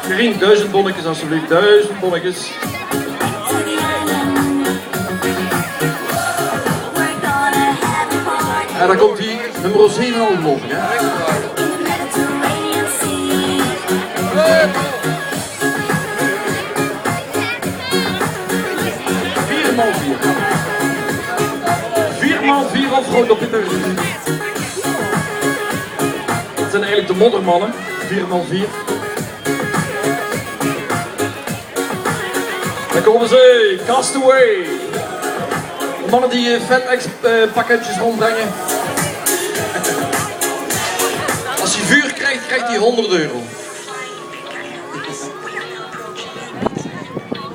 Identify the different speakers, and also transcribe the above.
Speaker 1: Gerien, 1000 bonnetjes alsjeblieft, 1000 bonnetjes. En dan komt hij, nummer 7,5 boven, hè? 4x4 offroad op Pieter. Dat zijn eigenlijk de moddermannen, 4x4. Dan komen ze, Castaway. De mannen die FedEx pakketjes rondbrengen. Als hij vuur krijgt, krijgt hij €100.